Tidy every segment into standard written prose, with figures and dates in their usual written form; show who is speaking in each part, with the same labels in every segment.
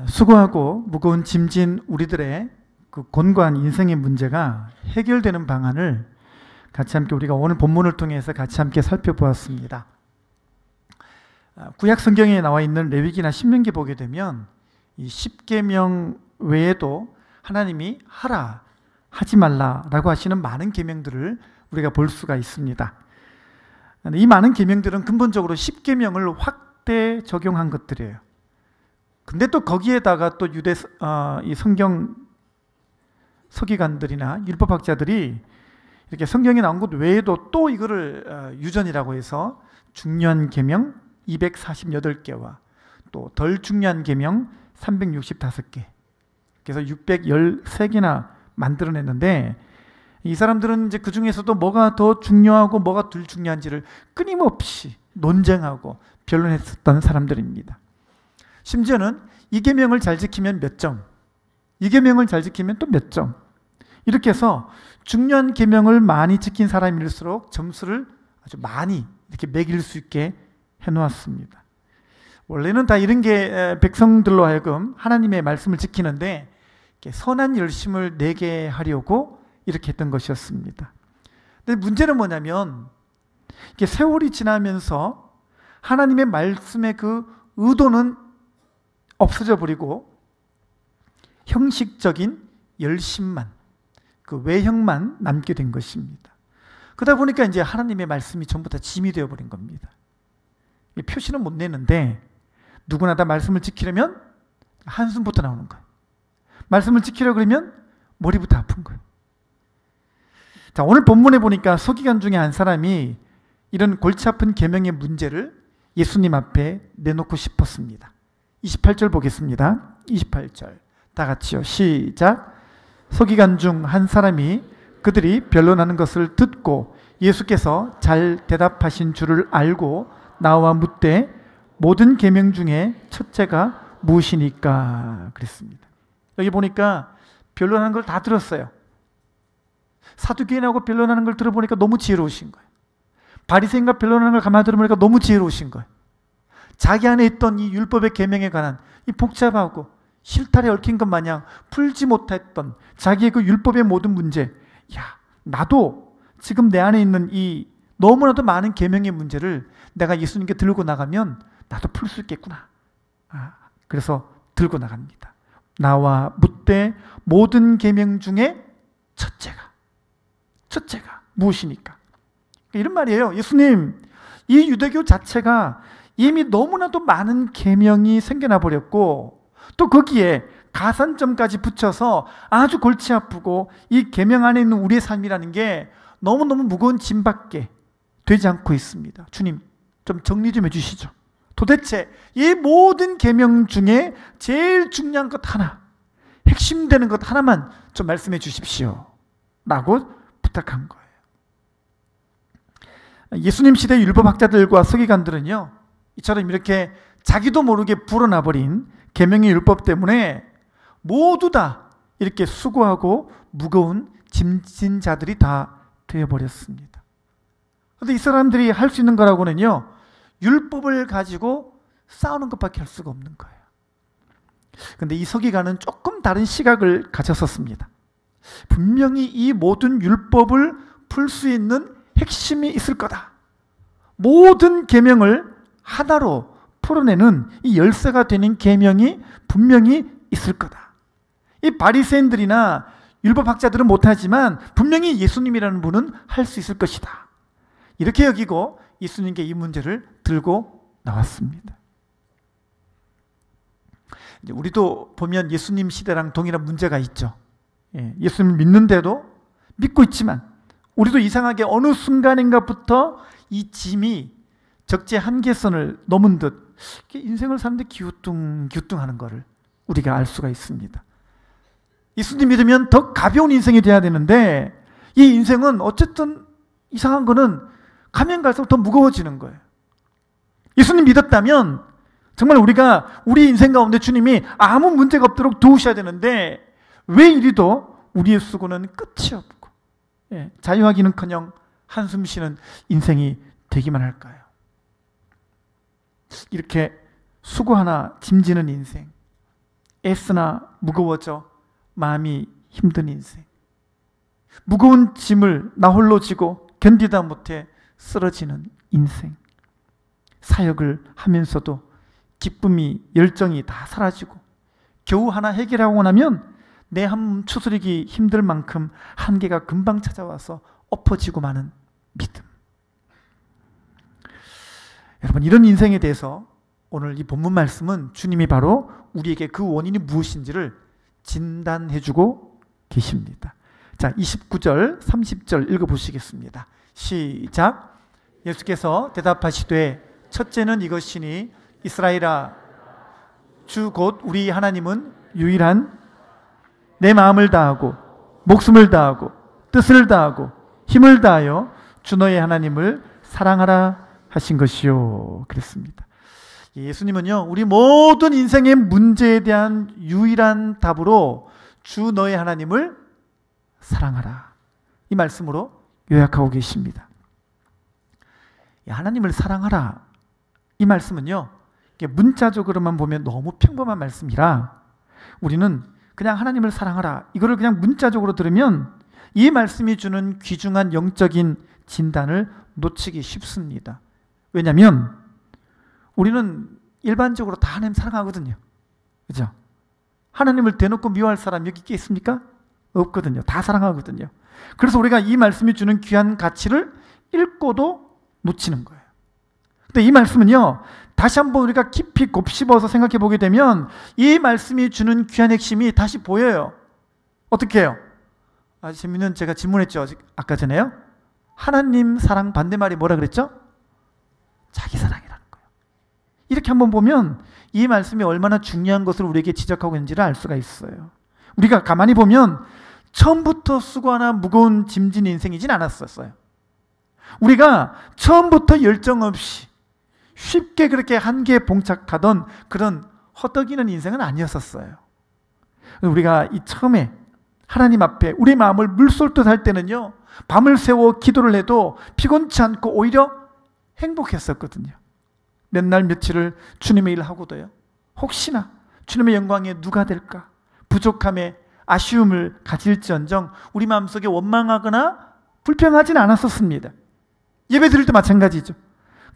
Speaker 1: 수고하고 무거운 짐진 우리들의 그 곤고한 인생의 문제가 해결되는 방안을 같이 함께 우리가 오늘 본문을 통해서 같이 함께 살펴보았습니다. 구약 성경에 나와 있는 레위기나 신명기 보게 되면 이 10계명 외에도 하나님이 하라, 하지 말라라고 하시는 많은 계명들을 우리가 볼 수가 있습니다. 이 많은 계명들은 근본적으로 10계명을 확대 적용한 것들이에요. 근데 또 거기에다가 또 이 성경 서기관들이나 율법학자들이 이렇게 성경에 나온 것 외에도 또 이거를 유전이라고 해서 중요한 계명 248개와 또 덜 중요한 계명 365개, 그래서 613개나 만들어냈는데, 이 사람들은 이제 그 중에서도 뭐가 더 중요하고 뭐가 덜 중요한지를 끊임없이 논쟁하고 변론했었던 사람들입니다. 심지어는 이 계명을 잘 지키면 몇 점, 이 계명을 잘 지키면 또 몇 점, 이렇게 해서 중요한 계명을 많이 지킨 사람일수록 점수를 아주 많이 이렇게 매길 수 있게 해놓았습니다. 원래는 다 이런 게 백성들로 하여금 하나님의 말씀을 지키는데 선한 열심을 내게 하려고 이렇게 했던 것이었습니다. 근데 문제는 뭐냐면 이게 세월이 지나면서 하나님의 말씀의 그 의도는 없어져 버리고 형식적인 열심만, 그 외형만 남게 된 것입니다. 그러다 보니까 이제 하나님의 말씀이 전부 다 짐이 되어버린 겁니다. 표시는 못 내는데 누구나 다 말씀을 지키려면 한숨부터 나오는 거예요. 말씀을 지키려고 그러면 머리부터 아픈 거예요. 자, 오늘 본문에 보니까 서기관 중에 한 사람이 이런 골치 아픈 계명의 문제를 예수님 앞에 내놓고 싶었습니다. 28절 보겠습니다. 28절 다 같이요. 시작. 서기관 중 한 사람이 그들이 변론하는 것을 듣고 예수께서 잘 대답하신 줄을 알고 나와 묻되 모든 계명 중에 첫째가 무엇이니까 그랬습니다. 여기 보니까 변론하는 걸 다 들었어요. 사두개인하고 변론하는 걸 들어보니까 너무 지혜로우신 거예요. 바리새인과 변론하는 걸 가만히 들어보니까 너무 지혜로우신 거예요. 자기 안에 있던 이 율법의 계명에 관한 이 복잡하고 실타래 얽힌 것 마냥 풀지 못했던 자기의 그 율법의 모든 문제, 나도 지금 내 안에 있는 이 너무나도 많은 계명의 문제를 내가 예수님께 들고 나가면 나도 풀 수 있겠구나. 그래서 들고 나갑니다. 나와 묻되 모든 계명 중에 첫째가 무엇이니까? 이런 말이에요. 예수님, 이 유대교 자체가 이미 너무나도 많은 계명이 생겨나 버렸고 또 거기에 가산점까지 붙여서 아주 골치 아프고 이 계명 안에 있는 우리의 삶이라는 게 너무너무 무거운 짐밖에 되지 않고 있습니다. 주님, 좀 정리 좀 해주시죠. 도대체 이 모든 계명 중에 제일 중요한 것 하나, 핵심되는 것 하나만 좀 말씀해 주십시오 라고 부탁한 거예요. 예수님 시대 율법학자들과 서기관들은요, 이처럼 이렇게 자기도 모르게 불어나버린 계명의 율법 때문에 모두 다 이렇게 수고하고 무거운 짐진 자들이 다 되어버렸습니다. 그런데 이 사람들이 할 수 있는 거라고는요, 율법을 가지고 싸우는 것밖에 할 수가 없는 거예요. 그런데 이 서기관은 조금 다른 시각을 가졌었습니다. 분명히 이 모든 율법을 풀 수 있는 핵심이 있을 거다. 모든 계명을 하나로 풀어내는 이 열쇠가 되는 계명이 분명히 있을 거다. 이 바리새인들이나 율법학자들은 못하지만 분명히 예수님이라는 분은 할 수 있을 것이다. 이렇게 여기고 예수님께 이 문제를 들고 나왔습니다. 우리도 보면 예수님 시대랑 동일한 문제가 있죠. 예수님을 믿는데도 믿고 있지만 우리도 이상하게 어느 순간인가부터 이 짐이 적재 한계선을 넘은 듯 인생을 사는데 기우뚱기우뚱하는 것을 우리가 알 수가 있습니다. 예수님 믿으면 더 가벼운 인생이 돼야 되는데 이 인생은 어쨌든 이상한 거는 가면 갈수록 더 무거워지는 거예요. 예수님 믿었다면 정말 우리가 우리 인생 가운데 주님이 아무 문제가 없도록 도우셔야 되는데 왜 이리도 우리의 수고는 끝이 없고 자유하기는커녕 한숨 쉬는 인생이 되기만 할까요? 이렇게 수고 하나 짐지는 인생, 애쓰나 무거워져 마음이 힘든 인생, 무거운 짐을 나 홀로 지고 견디다 못해 쓰러지는 인생, 사역을 하면서도 기쁨이 열정이 다 사라지고 겨우 하나 해결하고 나면 내 한 추스리기 힘들 만큼 한계가 금방 찾아와서 엎어지고 마는 믿음. 여러분, 이런 인생에 대해서 오늘 이 본문 말씀은 주님이 바로 우리에게 그 원인이 무엇인지를 진단해주고 계십니다. 자, 29절, 30절 읽어보시겠습니다. 시작. 예수께서 대답하시되 첫째는 이것이니 이스라엘아, 주 곧 우리 하나님은 유일한 내 마음을 다하고 목숨을 다하고 뜻을 다하고 힘을 다하여 주 너의 하나님을 사랑하라 하신 것이요. 그랬습니다. 예수님은요, 우리 모든 인생의 문제에 대한 유일한 답으로 주 너의 하나님을 사랑하라, 이 말씀으로 요약하고 계십니다. 하나님을 사랑하라, 이 말씀은요, 문자적으로만 보면 너무 평범한 말씀이라 우리는 그냥 하나님을 사랑하라, 이거를 그냥 문자적으로 들으면 이 말씀이 주는 귀중한 영적인 진단을 놓치기 쉽습니다. 왜냐하면 우리는 일반적으로 다 하나님 사랑하거든요. 그죠? 하나님을 대놓고 미워할 사람 여기 있겠습니까? 없거든요. 다 사랑하거든요. 그래서 우리가 이 말씀이 주는 귀한 가치를 읽고도 놓치는 거예요. 근데 이 말씀은요, 다시 한번 우리가 깊이 곱씹어서 생각해 보게 되면 이 말씀이 주는 귀한 핵심이 다시 보여요. 어떻게 해요? 아주 재밌는, 제가 질문했죠, 아까 전에요. 하나님 사랑 반대말이 뭐라 그랬죠? 자기 사랑이라는 거예요. 이렇게 한번 보면 이 말씀이 얼마나 중요한 것을 우리에게 지적하고 있는지를 알 수가 있어요. 우리가 가만히 보면 처음부터 수고하나 무거운 짐진 인생이진 않았었어요. 우리가 처음부터 열정 없이 쉽게 그렇게 한계에 봉착하던 그런 허덕이는 인생은 아니었었어요. 우리가 이 처음에 하나님 앞에 우리 마음을 물쏠듯 할 때는요, 밤을 새워 기도를 해도 피곤치 않고 오히려 행복했었거든요. 몇 날 며칠을 주님의 일을 하고도요, 혹시나 주님의 영광에 누가 될까, 부족함에 아쉬움을 가질지언정 우리 마음속에 원망하거나 불평하지는 않았었습니다. 예배 드릴 때 마찬가지죠.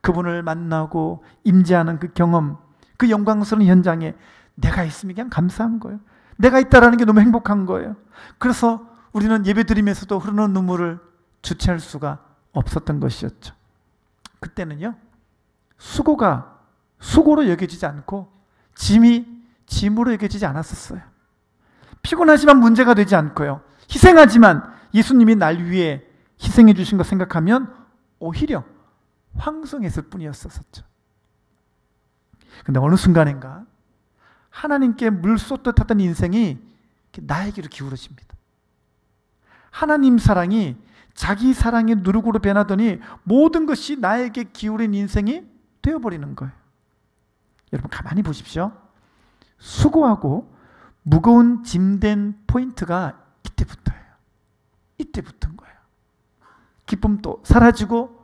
Speaker 1: 그분을 만나고 임재하는 그 경험, 그 영광스러운 현장에 내가 있으면 그냥 감사한 거예요. 내가 있다라는 게 너무 행복한 거예요. 그래서 우리는 예배 드리면서도 흐르는 눈물을 주체할 수가 없었던 것이었죠. 그때는요, 수고가 수고로 여겨지지 않고 짐이 짐으로 여겨지지 않았었어요. 피곤하지만 문제가 되지 않고요, 희생하지만 예수님이 날 위해 희생해 주신 거 생각하면 오히려 황송했을 뿐이었었죠. 근데 어느 순간인가 하나님께 물 쏟듯 하던 인생이 나에게로 기울어집니다. 하나님 사랑이 자기 사랑의 누룩으로 변하더니 모든 것이 나에게 기울인 인생이 되어버리는 거예요. 여러분 가만히 보십시오. 수고하고 무거운 짐된 포인트가 이때부터예요. 이때 붙은 거예요. 기쁨도 사라지고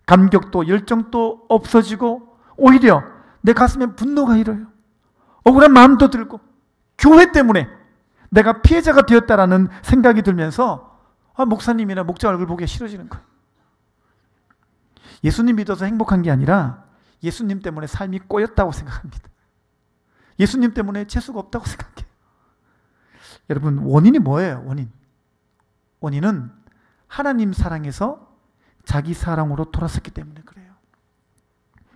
Speaker 1: 감격도 열정도 없어지고 오히려 내 가슴에 분노가 일어요. 억울한 마음도 들고 교회 때문에 내가 피해자가 되었다라는 생각이 들면서 목사님이나 목자 얼굴 보기가 싫어지는 거예요. 예수님 믿어서 행복한 게 아니라 예수님 때문에 삶이 꼬였다고 생각합니다. 예수님 때문에 재수가 없다고 생각해요. 여러분, 원인이 뭐예요? 원인은 하나님 사랑에서 자기 사랑으로 돌아섰기 때문에 그래요.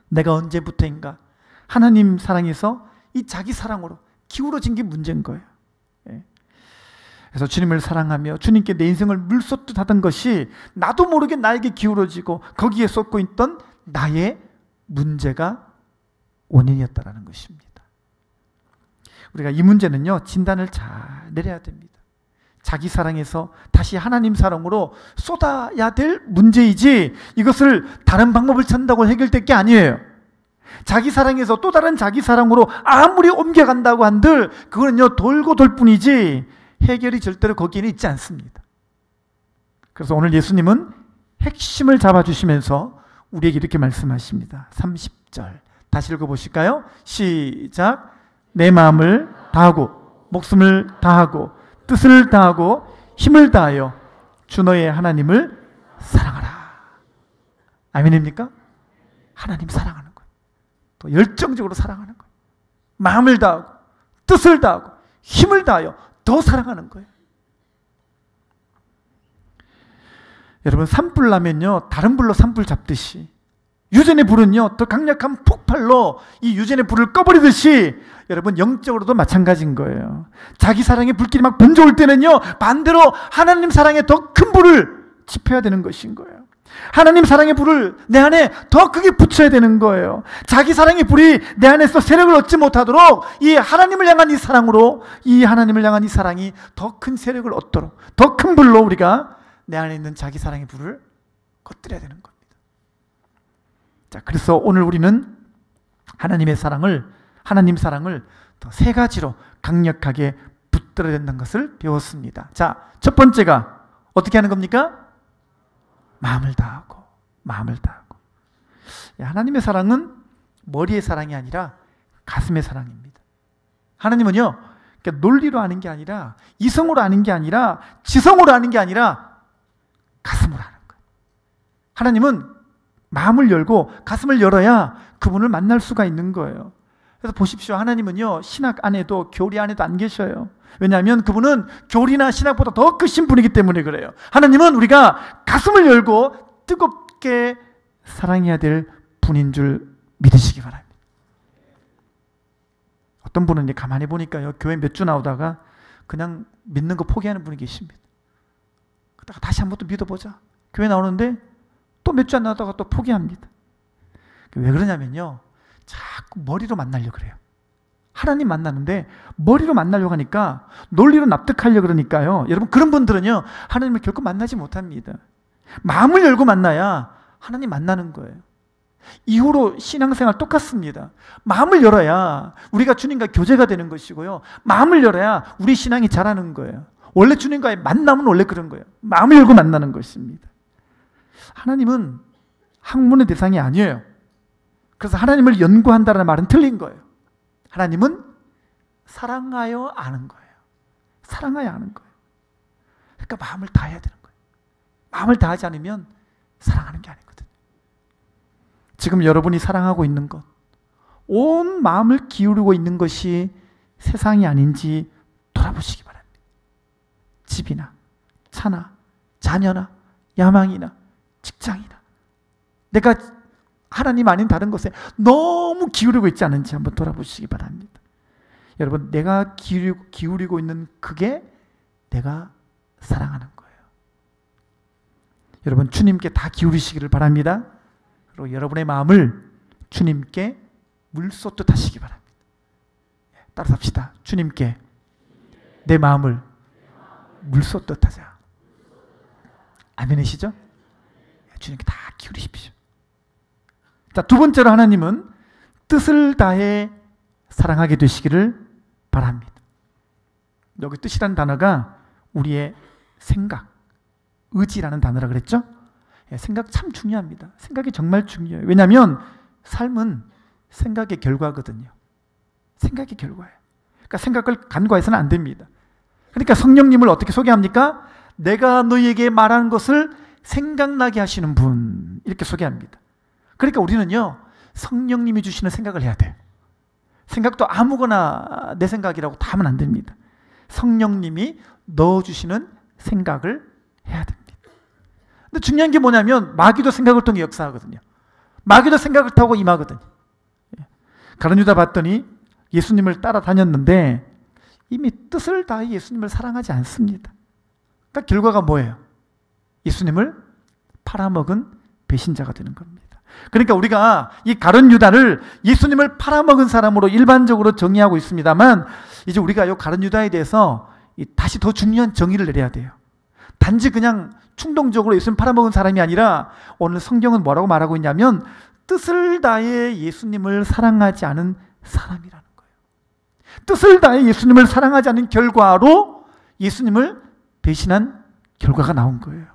Speaker 1: 내가 언제부터인가 하나님 사랑에서 이 자기 사랑으로 기울어진 게 문제인 거예요. 그래서 주님을 사랑하며 주님께 내 인생을 물쏟듯 하던 것이 나도 모르게 나에게 기울어지고 거기에 쏟고 있던 나의 문제가 원인이었다라는 것입니다. 우리가 이 문제는요, 진단을 잘 내려야 됩니다. 자기 사랑에서 다시 하나님 사랑으로 쏟아야 될 문제이지 이것을 다른 방법을 찾는다고 해결될 게 아니에요. 자기 사랑에서 또 다른 자기 사랑으로 아무리 옮겨간다고 한들 그거는요, 돌고 돌 뿐이지 해결이 절대로 거기에는 있지 않습니다. 그래서 오늘 예수님은 핵심을 잡아주시면서 우리에게 이렇게 말씀하십니다. 30절 다시 읽어보실까요? 시작. 내 마음을 다하고 목숨을 다하고 뜻을 다하고 힘을 다하여 주 너의 하나님을 사랑하라. 아멘입니까? 하나님 사랑하는 거예요. 또 열정적으로 사랑하는 거예요. 마음을 다하고 뜻을 다하고 힘을 다하여 더 사랑하는 거예요. 여러분, 산불 나면요 다른 불로 산불 잡듯이 유전의 불은요 더 강력한 폭발로 이 유전의 불을 꺼버리듯이 여러분 영적으로도 마찬가지인 거예요. 자기 사랑의 불길이 막 번져올 때는요 반대로 하나님 사랑의 더 큰 불을 지펴야 되는 것인 거예요. 하나님 사랑의 불을 내 안에 더 크게 붙여야 되는 거예요. 자기 사랑의 불이 내 안에서 세력을 얻지 못하도록 이 하나님을 향한 이 사랑으로 이 하나님을 향한 이 사랑이 더 큰 세력을 얻도록 더 큰 불로 우리가 내 안에 있는 자기 사랑의 불을 꺼뜨려야 되는 겁니다. 자, 그래서 오늘 우리는 하나님 사랑을 더 세 가지로 강력하게 붙들어야 된다는 것을 배웠습니다. 자, 첫 번째가 어떻게 하는 겁니까? 마음을 다하고. 하나님의 사랑은 머리의 사랑이 아니라 가슴의 사랑입니다. 하나님은요, 그러니까 논리로 아는 게 아니라 이성으로 아는 게 아니라 지성으로 아는 게 아니라 가슴으로 아는 거예요. 하나님은 마음을 열고 가슴을 열어야 그분을 만날 수가 있는 거예요. 그래서 보십시오. 하나님은요, 신학 안에도 교리 안에도 안 계셔요. 왜냐하면 그분은 교리나 신학보다 더 크신 분이기 때문에 그래요. 하나님은 우리가 가슴을 열고 뜨겁게 사랑해야 될 분인 줄 믿으시기 바랍니다. 어떤 분은 이제 가만히 보니까요, 교회 몇 주 나오다가 그냥 믿는 거 포기하는 분이 계십니다. 그러다가 다시 한 번 또 믿어보자. 교회 나오는데 또 몇 주 안 나오다가 또 포기합니다. 왜 그러냐면요, 자꾸 머리로 만나려고 그래요. 하나님 만나는데 머리로 만나려고 하니까, 논리로 납득하려고 그러니까요, 여러분 그런 분들은요 하나님을 결코 만나지 못합니다. 마음을 열고 만나야 하나님 만나는 거예요. 이후로 신앙생활 똑같습니다. 마음을 열어야 우리가 주님과 교제가 되는 것이고요, 마음을 열어야 우리 신앙이 자라는 거예요. 원래 주님과의 만남은 원래 그런 거예요. 마음을 열고 만나는 것입니다. 하나님은 학문의 대상이 아니에요. 그래서 하나님을 연구한다는 말은 틀린 거예요. 하나님은 사랑하여 아는 거예요. 사랑하여 아는 거예요. 그러니까 마음을 다해야 되는 거예요. 마음을 다하지 않으면 사랑하는 게 아니거든요. 지금 여러분이 사랑하고 있는 것, 온 마음을 기울이고 있는 것이 세상이 아닌지 돌아보시기 바랍니다. 집이나 차나 자녀나 야망이나 직장이나 내가 하나님 아닌 다른 것에 너무 기울이고 있지 않은지 한번 돌아보시기 바랍니다. 여러분, 내가 기울이고 있는 그게 내가 사랑하는 거예요. 여러분, 주님께 다 기울이시기를 바랍니다. 그리고 여러분의 마음을 주님께 물쏟듯 하시기 바랍니다. 따라서 합시다. 주님께 내 마음을 물쏟듯 하자. 아멘이시죠? 주님께 다 기울이십시오. 자, 두 번째로 하나님은 뜻을 다해 사랑하게 되시기를 바랍니다. 여기 뜻이라는 단어가 우리의 생각, 의지라는 단어라 그랬죠? 생각 참 중요합니다. 생각이 정말 중요해요. 왜냐하면 삶은 생각의 결과거든요. 생각의 결과예요. 그러니까 생각을 간과해서는 안 됩니다. 그러니까 성령님을 어떻게 소개합니까? 내가 너희에게 말하는 것을 생각나게 하시는 분, 이렇게 소개합니다. 그러니까 우리는요, 성령님이 주시는 생각을 해야 돼요. 생각도 아무거나 내 생각이라고 다 하면 안 됩니다. 성령님이 넣어주시는 생각을 해야 됩니다. 근데 중요한 게 뭐냐면 마귀도 생각을 통해 역사하거든요. 마귀도 생각을 타고 임하거든요. 가룟 유다 봤더니 예수님을 따라다녔는데 이미 뜻을 다해 예수님을 사랑하지 않습니다. 그러니까 결과가 뭐예요? 예수님을 팔아먹은 배신자가 되는 겁니다. 그러니까 우리가 이 가룟 유다를 예수님을 팔아먹은 사람으로 일반적으로 정의하고 있습니다만, 이제 우리가 이 가룟 유다에 대해서 다시 더 중요한 정의를 내려야 돼요. 단지 그냥 충동적으로 예수님 팔아먹은 사람이 아니라 오늘 성경은 뭐라고 말하고 있냐면 뜻을 다해 예수님을 사랑하지 않은 사람이라는 거예요. 뜻을 다해 예수님을 사랑하지 않은 결과로 예수님을 배신한 결과가 나온 거예요.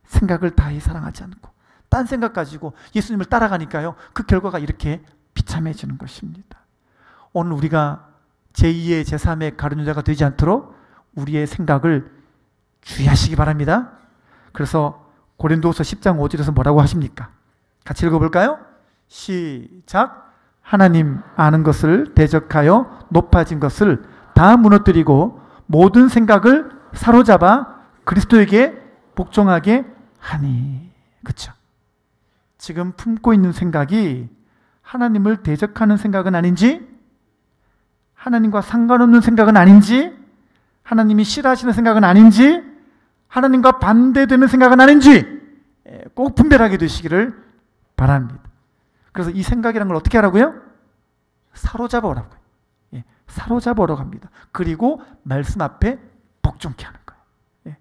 Speaker 1: 생각을 다해 사랑하지 않고 딴 생각 가지고 예수님을 따라가니까요, 그 결과가 이렇게 비참해지는 것입니다. 오늘 우리가 제2의 제3의 가룟유다가 되지 않도록 우리의 생각을 주의하시기 바랍니다. 그래서 고린도후서 10장 5절에서 뭐라고 하십니까? 같이 읽어볼까요? 시작. 하나님 아는 것을 대적하여 높아진 것을 다 무너뜨리고 모든 생각을 사로잡아 그리스도에게 복종하게 하니. 그렇죠? 지금 품고 있는 생각이 하나님을 대적하는 생각은 아닌지, 하나님과 상관없는 생각은 아닌지, 하나님이 싫어하시는 생각은 아닌지, 하나님과 반대되는 생각은 아닌지 꼭 분별하게 되시기를 바랍니다. 그래서 이 생각이라는 걸 어떻게 하라고요? 사로잡아 오라고요. 예, 사로잡아 오라고 합니다. 그리고 말씀 앞에 복종케 하는 거예요. 예.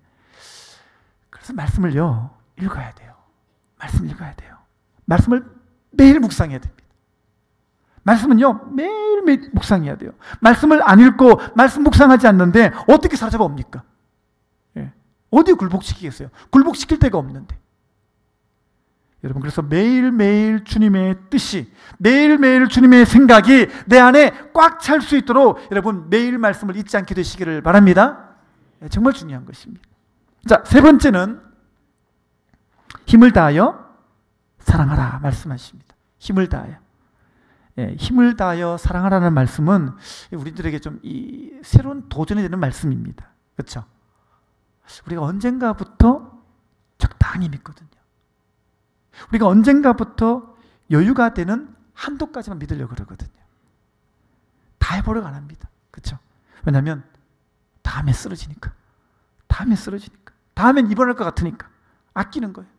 Speaker 1: 그래서 말씀을요, 읽어야 돼요. 말씀 읽어야 돼요. 말씀을 매일 묵상해야 됩니다. 말씀은요, 매일매일 묵상해야 돼요. 말씀을 안 읽고 말씀 묵상하지 않는데 어떻게 사로잡아 옵니까? 예. 어디 굴복시키겠어요? 굴복시킬 데가 없는데. 여러분, 그래서 매일매일 주님의 뜻이, 매일매일 주님의 생각이 내 안에 꽉 찰 수 있도록 여러분 매일 말씀을 잊지 않게 되시기를 바랍니다. 예, 정말 중요한 것입니다. 자, 세 번째는 힘을 다하여 사랑하라 말씀하십니다. 힘을 다하여. 예, 힘을 다하여 사랑하라는 말씀은 우리들에게 좀 새로운 도전이 되는 말씀입니다. 그렇죠? 우리가 언젠가부터 적당히 믿거든요. 우리가 언젠가부터 여유가 되는 한도까지만 믿으려고 그러거든요. 다 해보려고 안 합니다. 그렇죠? 왜냐하면 다음에 쓰러지니까. 다음엔 입원할 것 같으니까. 아끼는 거예요.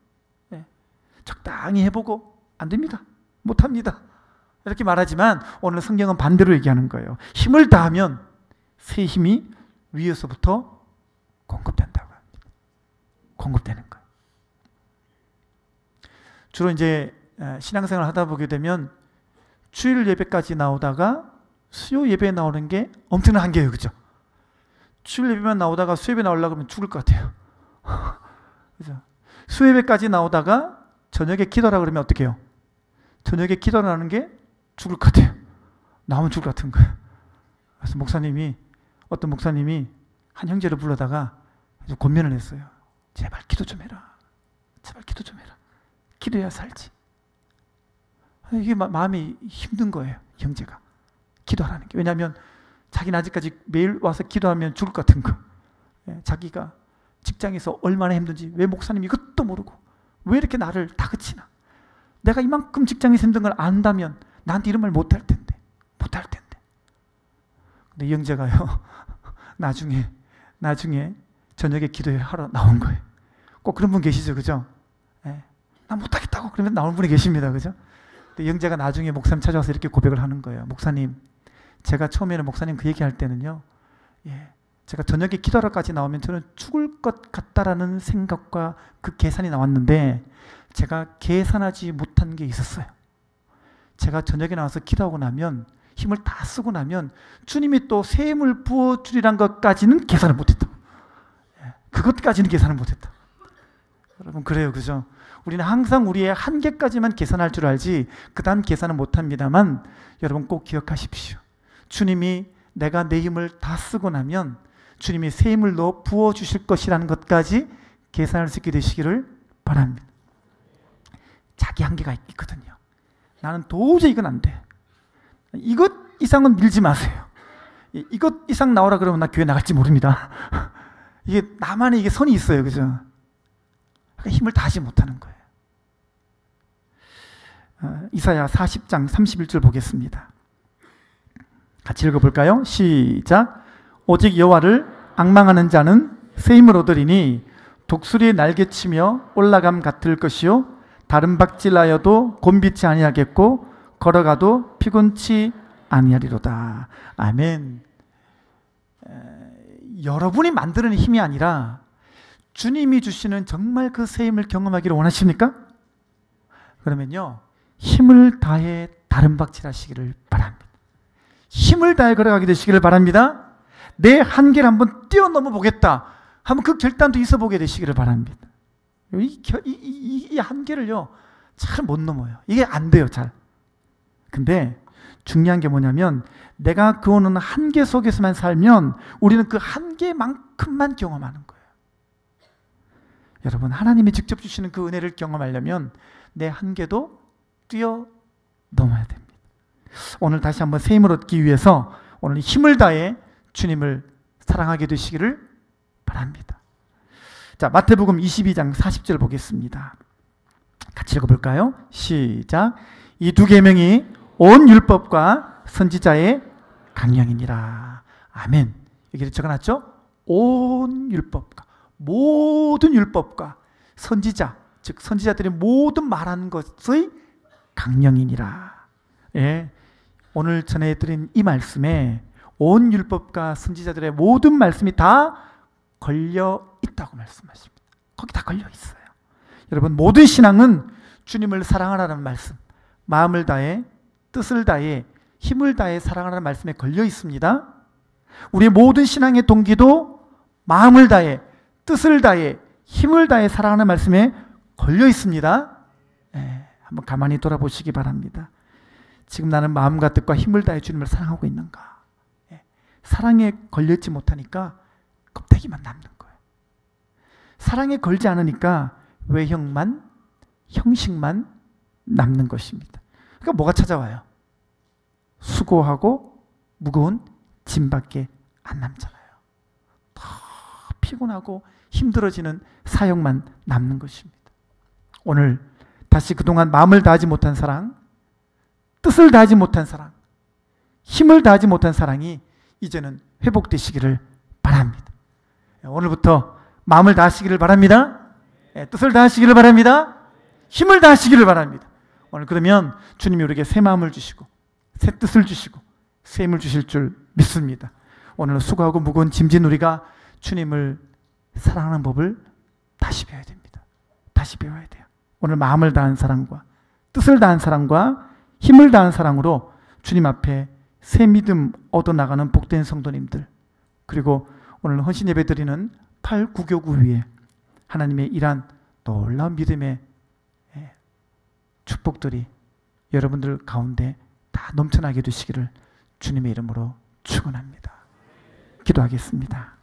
Speaker 1: 네. 적당히 해보고 안 됩니다. 못합니다. 이렇게 말하지만 오늘 성경은 반대로 얘기하는 거예요. 힘을 다하면 새 힘이 위에서부터 공급된다고 합니다. 공급되는 거예요. 주로 이제 신앙생활 하다 보게 되면 주일 예배까지 나오다가 수요 예배에 나오는 게 엄청난 한계예요. 그죠? 주일 예배만 나오다가 수요 예배 나오려고 하면 죽을 것 같아요. 그죠? 수요 예배까지 나오다가 저녁에 기도하라 그러면 어떻게 해요? 저녁에 기도하는 게 죽을 것 같아요. 나오면 죽을 것 같은 거예요. 그래서 어떤 목사님이 한 형제를 불러다가 권면을 했어요. 제발 기도 좀 해라. 제발 기도 좀 해라. 기도해야 살지. 이게 마음이 힘든 거예요. 형제가 기도하라는 게. 왜냐하면 자기는 아직까지 매일 와서 기도하면 죽을 것 같은 거. 자기가 직장에서 얼마나 힘든지, 왜 목사님이 이것도 모르고 왜 이렇게 나를 다그치나. 내가 이만큼 직장에서 힘든 걸 안다면 나한테 이런 말 못할 텐데. 근데 이 형제가요, 나중에 저녁에 기도하러 나온 거예요. 꼭 그런 분 계시죠, 그죠? 나 못하겠다고 그러면 나오는 분이 계십니다, 그죠? 근데 형제가 나중에 목사님 찾아와서 이렇게 고백을 하는 거예요. 목사님, 제가 처음에는 목사님 그 얘기할 때는요, 제가 저녁에 기도하러까지 나오면 저는 죽을 것 같다라는 생각과 그 계산이 나왔는데 제가 계산하지 못한 게 있었어요. 제가 저녁에 나와서 기도하고 나면 힘을 다 쓰고 나면 주님이 또 새 힘을 부어주리란 것까지는 계산을 못했다. 그것까지는 계산을 못했다. 여러분, 그래요, 그죠? 우리는 항상 우리의 한계까지만 계산할 줄 알지 그 다음 계산은 못합니다만, 여러분 꼭 기억하십시오. 주님이 내가 내 힘을 다 쓰고 나면 주님이 새 힘을 넣어 부어주실 것이라는 것까지 계산할 수 있게 되시기를 바랍니다. 자기 한계가 있거든요. 나는 도저히 이건 안 돼. 이것 이상은 밀지 마세요. 이것 이상 나오라 그러면 나 교회 나갈지 모릅니다. 이게 나만의 이게 선이 있어요, 그죠? 그러니까 힘을 다하지 못하는 거예요. 이사야 40장 31절 보겠습니다. 같이 읽어볼까요? 시작. 오직 여호와를 앙망하는 자는 새 힘을 얻으리니 독수리의 날개치며 올라감 같을 것이요 다른 박질하여도 곤비치 아니하겠고 걸어가도 피곤치 아니하리로다. 아멘. 여러분이 만드는 힘이 아니라 주님이 주시는 정말 그 새 힘을 경험하기를 원하십니까? 그러면요, 힘을 다해 다른 박질하시기를 바랍니다. 힘을 다해 걸어가게 되시기를 바랍니다. 내 한계를 한번 뛰어넘어 보겠다. 한번 그 결단도 있어 보게 되시기를 바랍니다. 이 한계를요, 잘 못 넘어요. 이게 안 돼요, 잘. 근데 중요한 게 뭐냐면 내가 그어놓은 한계 속에서만 살면 우리는 그 한계만큼만 경험하는 거예요. 여러분, 하나님이 직접 주시는 그 은혜를 경험하려면 내 한계도 뛰어넘어야 됩니다. 오늘 다시 한번 새 힘을 얻기 위해서 오늘 힘을 다해 주님을 사랑하게 되시기를 바랍니다. 자, 마태복음 22장 40절 보겠습니다. 같이 읽어볼까요? 시작. 이 두 계명이 온 율법과 선지자의 강령이니라. 아멘. 여기 적어놨죠? 온 율법과, 모든 율법과 선지자, 즉 선지자들이 모든 말한 것의 강령이니라. 예, 오늘 전해드린 이 말씀에 온 율법과 선지자들의 모든 말씀이 다 걸려 있다고 말씀하십니다. 거기 다 걸려 있어요. 여러분, 모든 신앙은 주님을 사랑하라는 말씀, 마음을 다해, 뜻을 다해, 힘을 다해 사랑하라는 말씀에 걸려 있습니다. 우리의 모든 신앙의 동기도 마음을 다해, 뜻을 다해, 힘을 다해 사랑하는 말씀에 걸려 있습니다. 한번 가만히 돌아보시기 바랍니다. 지금 나는 마음과 뜻과 힘을 다해 주님을 사랑하고 있는가? 사랑에 걸려있지 못하니까 껍데기만 남는 거예요. 사랑에 걸지 않으니까 외형만, 형식만 남는 것입니다. 그러니까 뭐가 찾아와요? 수고하고 무거운 짐밖에 안 남잖아요. 더 피곤하고 힘들어지는 사역만 남는 것입니다. 오늘 다시 그동안 마음을 다하지 못한 사랑, 뜻을 다하지 못한 사랑, 힘을 다하지 못한 사랑이 이제는 회복되시기를 바랍니다. 오늘부터 마음을 다하시기를 바랍니다. 뜻을 다하시기를 바랍니다. 힘을 다하시기를 바랍니다. 오늘 그러면 주님이 우리에게 새 마음을 주시고 새 뜻을 주시고 새 힘을 주실 줄 믿습니다. 오늘 수고하고 무거운 짐진 우리가 주님을 사랑하는 법을 다시 배워야 됩니다. 다시 배워야 돼요. 오늘 마음을 다한 사랑과 뜻을 다한 사랑과 힘을 다한 사랑으로 주님 앞에 새 믿음 얻어나가는 복된 성도님들, 그리고 오늘 헌신 예배 드리는 8구교구 위에 하나님의 일한 놀라운 믿음의 축복들이 여러분들 가운데 다 넘쳐나게 되시기를 주님의 이름으로 축원합니다. 기도하겠습니다.